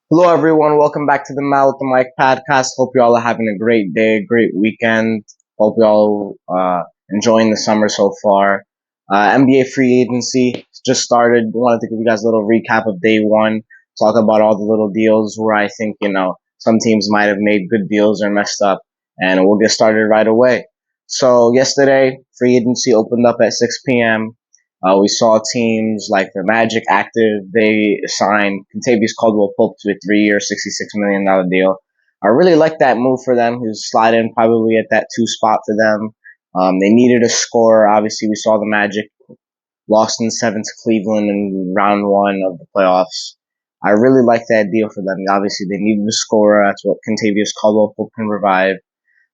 Hello, everyone. Welcome back to the Mal with the Mike podcast. Hope you all are having a great day, great weekend. Hope you all enjoying the summer so far. NBA free agency just started. Wanted to give you guys a little recap of day one. Talk about all the little deals where I think some teams might have made good deals or messed up, and we'll get started right away. So yesterday, free agency opened up at 6 p.m. We saw teams like the Magic active. They signed Contavious Caldwell-Pope to a 3-year, $66 million deal. I really like that move for them. He was sliding probably at that two spot for them. They needed a scorer. Obviously, we saw the Magic lost in seven to Cleveland in round one of the playoffs. I really like that deal for them. Obviously, they needed a scorer. That's what Contavious Caldwell-Pope can provide,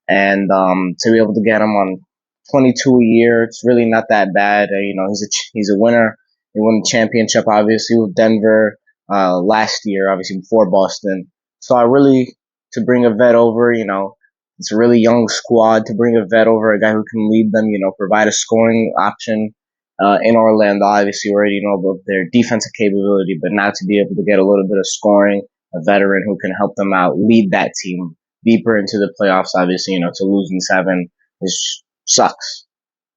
and to be able to get him on 22 a year, it's really not that bad. He's a winner. He won the championship obviously with Denver last year, obviously before Boston. So I really to bring a vet over, it's a really young squad to bring a vet over, a guy who can lead them, provide a scoring option. In Orlando, obviously, we already know about their defensive capability, but now to be able to get a little bit of scoring, a veteran who can help them out, lead that team deeper into the playoffs. Obviously, to lose in seven is sucks.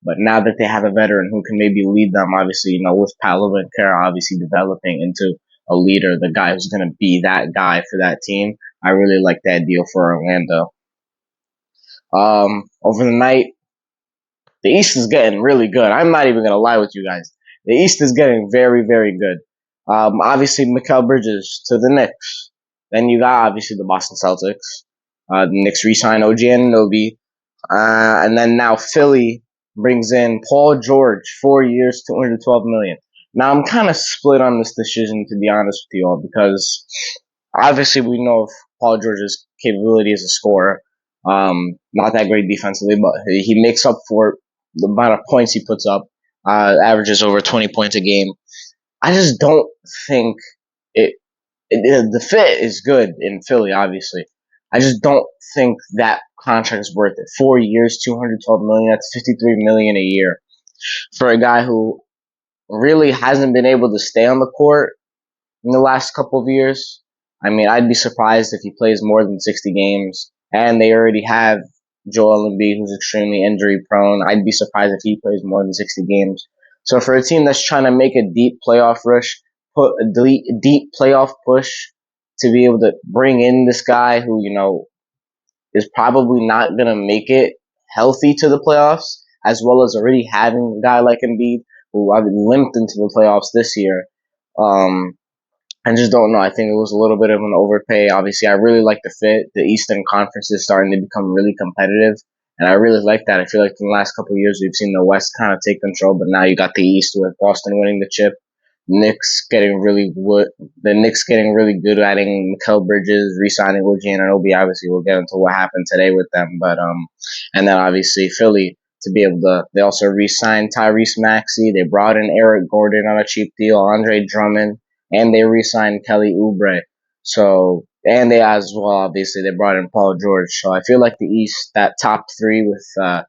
But now that they have a veteran who can maybe lead them, obviously, with Paolo and Kara obviously developing into a leader, the guy who's going to be that guy for that team, I really like that deal for Orlando. Over the night, the East is getting really good. I'm not even going to lie with you guys. The East is getting very, very good. Obviously, Mikal Bridges to the Knicks. Then you got, obviously, the Boston Celtics. The Knicks re-sign OG Anunoby. And then now Philly brings in Paul George, 4 years, $212 million. Now I'm kind of split on this decision, to be honest with you all, because obviously we know of Paul George's capability as a scorer. Not that great defensively, but he makes up for the amount of points he puts up. Averages over 20 points a game. I just don't think it the fit is good in Philly, obviously. I just don't think that contract is worth it. 4 years, 212 million. That's 53 million a year for a guy who really hasn't been able to stay on the court in the last couple of years. I mean, I'd be surprised if he plays more than 60 games. And they already have Joel Embiid, who's extremely injury prone. I'd be surprised if he plays more than 60 games. So for a team that's trying to make a deep playoff rush, put a deep playoff push to be able to bring in this guy who, is probably not going to make it healthy to the playoffs, as well as already having a guy like Embiid, who I've limped into the playoffs this year. Um, I just don't know. I think it was a little bit of an overpay. Obviously, I really like the fit. The Eastern Conference is starting to become really competitive, and I really like that. I feel like in the last couple of years, we've seen the West kind of take control, but now you got the East with Boston winning the chip. Knicks getting really good. The Knicks getting really good at adding Mikal Bridges, re-signing with Giannobi. Obviously, we'll get into what happened today with them, but and then obviously Philly to be able to. They also re-signed Tyrese Maxey. They brought in Eric Gordon on a cheap deal, Andre Drummond, and they re-signed Kelly Oubre. So and they as well obviously they brought in Paul George. So I feel like the East, that top three with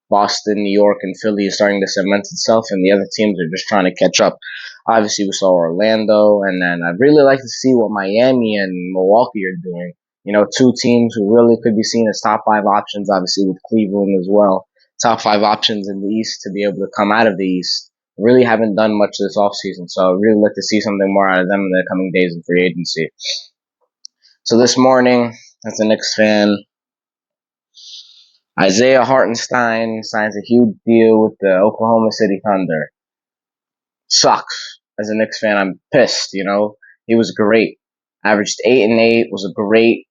Boston, New York, and Philly is starting to cement itself, and the other teams are just trying to catch up. Obviously, we saw Orlando, and then I'd really like to see what Miami and Milwaukee are doing. Two teams who really could be seen as top five options, obviously, with Cleveland as well. Top five options in the East to be able to come out of the East. Really haven't done much this offseason, so I'd really like to see something more out of them in the coming days in free agency. So this morning, as a Knicks fan, Isaiah Hartenstein signs a huge deal with the Oklahoma City Thunder. Sucks. As a Knicks fan, I'm pissed. He was great. Averaged 8 and 8, was a great.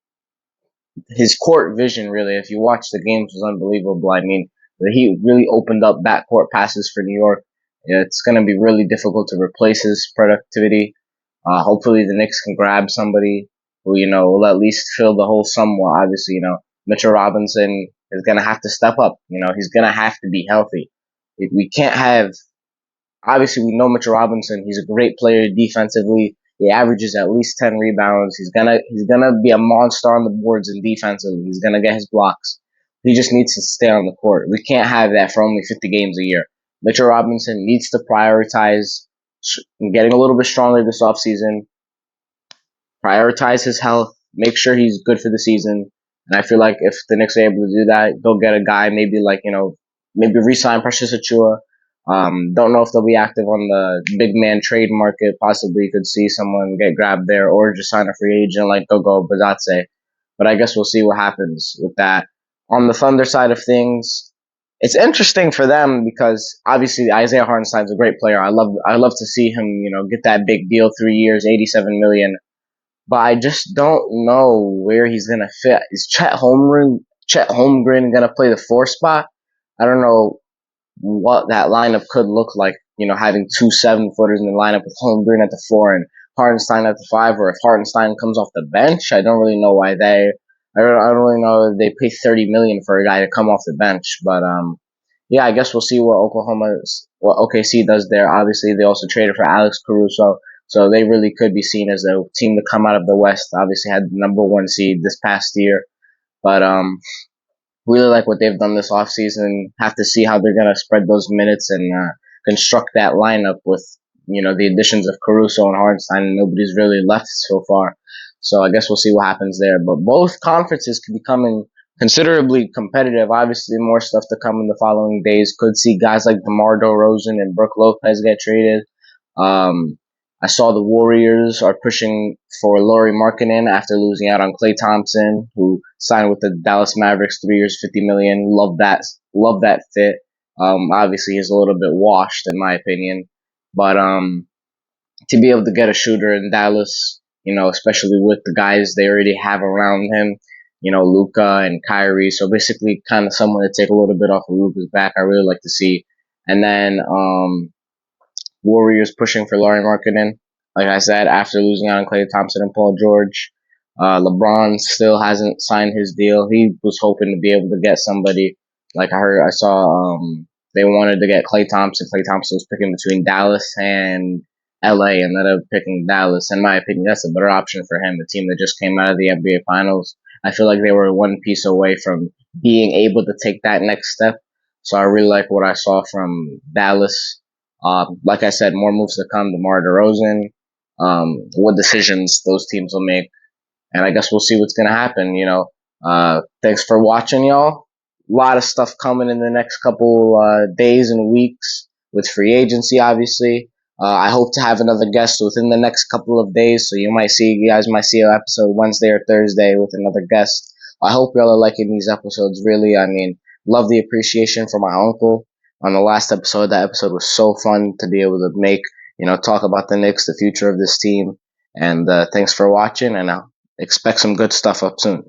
His court vision, really, if you watch the games, was unbelievable. I mean, he really opened up backcourt passes for New York. It's going to be really difficult to replace his productivity. Hopefully, the Knicks can grab somebody who, will at least fill the hole somewhat. Obviously, Mitchell Robinson is going to have to step up. He's going to have to be healthy. We can't have, obviously, we know Mitchell Robinson. He's a great player defensively. He averages at least 10 rebounds. He's gonna be a monster on the boards and defensively. He's gonna get his blocks. He just needs to stay on the court. We can't have that for only 50 games a year. Mitchell Robinson needs to prioritize getting a little bit stronger this offseason, prioritize his health, make sure he's good for the season. And I feel like if the Knicks are able to do that, they'll get a guy maybe like, maybe re-sign Precious Achua. Don't know if they'll be active on the big man trade market. Possibly you could see someone get grabbed there or just sign a free agent like Gogo Bazatse. But I guess we'll see what happens with that. On the Thunder side of things, it's interesting for them because obviously Isaiah Hartenstein's a great player. I love to see him, get that big deal, 3 years, 87 million. But I just don't know where he's gonna fit. Is Chet Holmgren gonna play the four spot? I don't know what that lineup could look like. Having two 7-footers in the lineup with Holmgren at the four and Hartenstein at the five, or if Hartenstein comes off the bench, I don't really know why they. I don't really know if they pay 30 million for a guy to come off the bench, but yeah, I guess we'll see what OKC does there. Obviously, they also traded for Alex Caruso, so they really could be seen as a team to come out of the West. Obviously, had the number one seed this past year, but really like what they've done this offseason. Have to see how they're gonna spread those minutes and construct that lineup with the additions of Caruso and Hardenstein. Nobody's really left so far, so I guess we'll see what happens there. But both conferences could be coming considerably competitive. Obviously, more stuff to come in the following days. Could see guys like DeMar DeRozan and Brook Lopez get traded. Um, I saw the Warriors are pushing for Lauri Markkanen after losing out on Klay Thompson, who signed with the Dallas Mavericks, 3 years, 50 million. Love that fit. Obviously, he's a little bit washed in my opinion, but to be able to get a shooter in Dallas, especially with the guys they already have around him, Luca and Kyrie. So basically, kind of someone to take a little bit off of Luca's back. I really like to see, and then Warriors pushing for Lauri Markkanen. Like I said, after losing out on Klay Thompson and Paul George, LeBron still hasn't signed his deal. He was hoping to be able to get somebody. I saw they wanted to get Klay Thompson. Klay Thompson was picking between Dallas and LA and ended up picking Dallas. In my opinion, that's a better option for him, the team that just came out of the NBA Finals. I feel like they were one piece away from being able to take that next step. So I really like what I saw from Dallas. Like I said, more moves to come. DeMar DeRozan, what decisions those teams will make, and I guess we'll see what's gonna happen. Thanks for watching, y'all. A lot of stuff coming in the next couple days and weeks with free agency, obviously. I hope to have another guest within the next couple of days, so you guys might see an episode Wednesday or Thursday with another guest. I hope y'all are liking these episodes. Really, I mean, love the appreciation for my uncle on the last episode. That episode was so fun to be able to make. Talk about the Knicks, the future of this team, and thanks for watching. And I'll expect some good stuff up soon.